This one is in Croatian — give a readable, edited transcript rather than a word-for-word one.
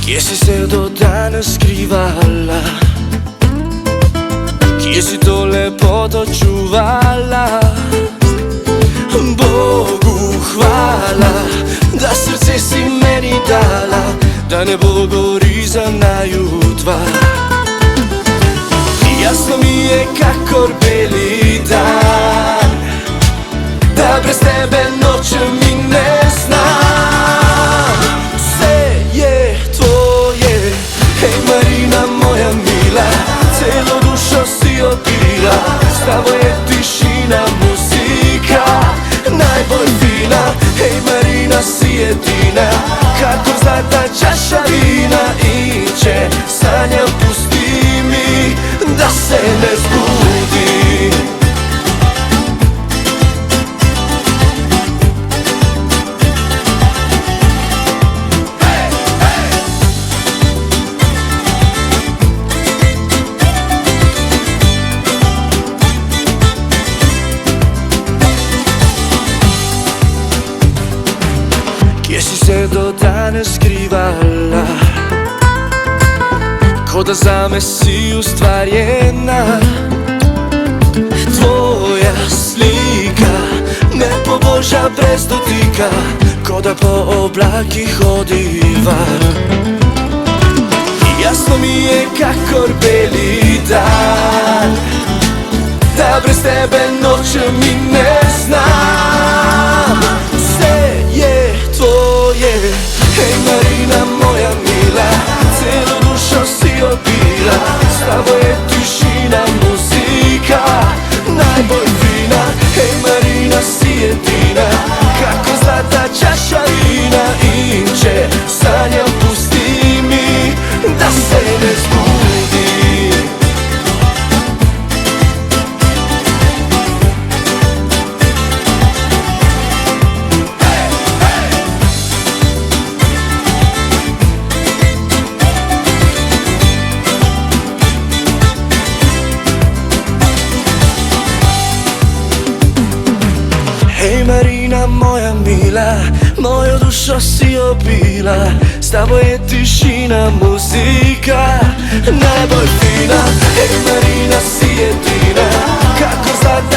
Gdje si se do danas skrivala? Gdje si to lepoto čuvala? Bogu hvala da srce si meni dala, da nebo gori za najutva. Jasno mi je kakor beli dan, da brez tebe noće mi ne znam. Sve je tvoje, hej Marina moja mila, celo dušo si opila, s tabo je tišina, muzika najbolj fina. Hej Marina si jedina, kako zlata čaša vina, iće sanjam, pusti mi da se ne zbudim. Gdje si se do danas skrivala? Ko da za me si ustvarjena. Tvoja slika me poboža brez dotika, ko da po oblaki hodiva. Jasno mi je kakor beli dan, da brez tebe noće mi ne znam. Sve je tvoje, hej Marina moja mila, celo dušo si opila, s tabo je tišina, muzika najbolj fina. Hej Marina si jedina, kako zlata čaša vina, iće sanjam, pusti mi da se ne zbudim. Hej Marina moja mila, moju dušo si opila, s tabo je tišina, muzika najbolj fina. Hej Marina si jedina, kako zlata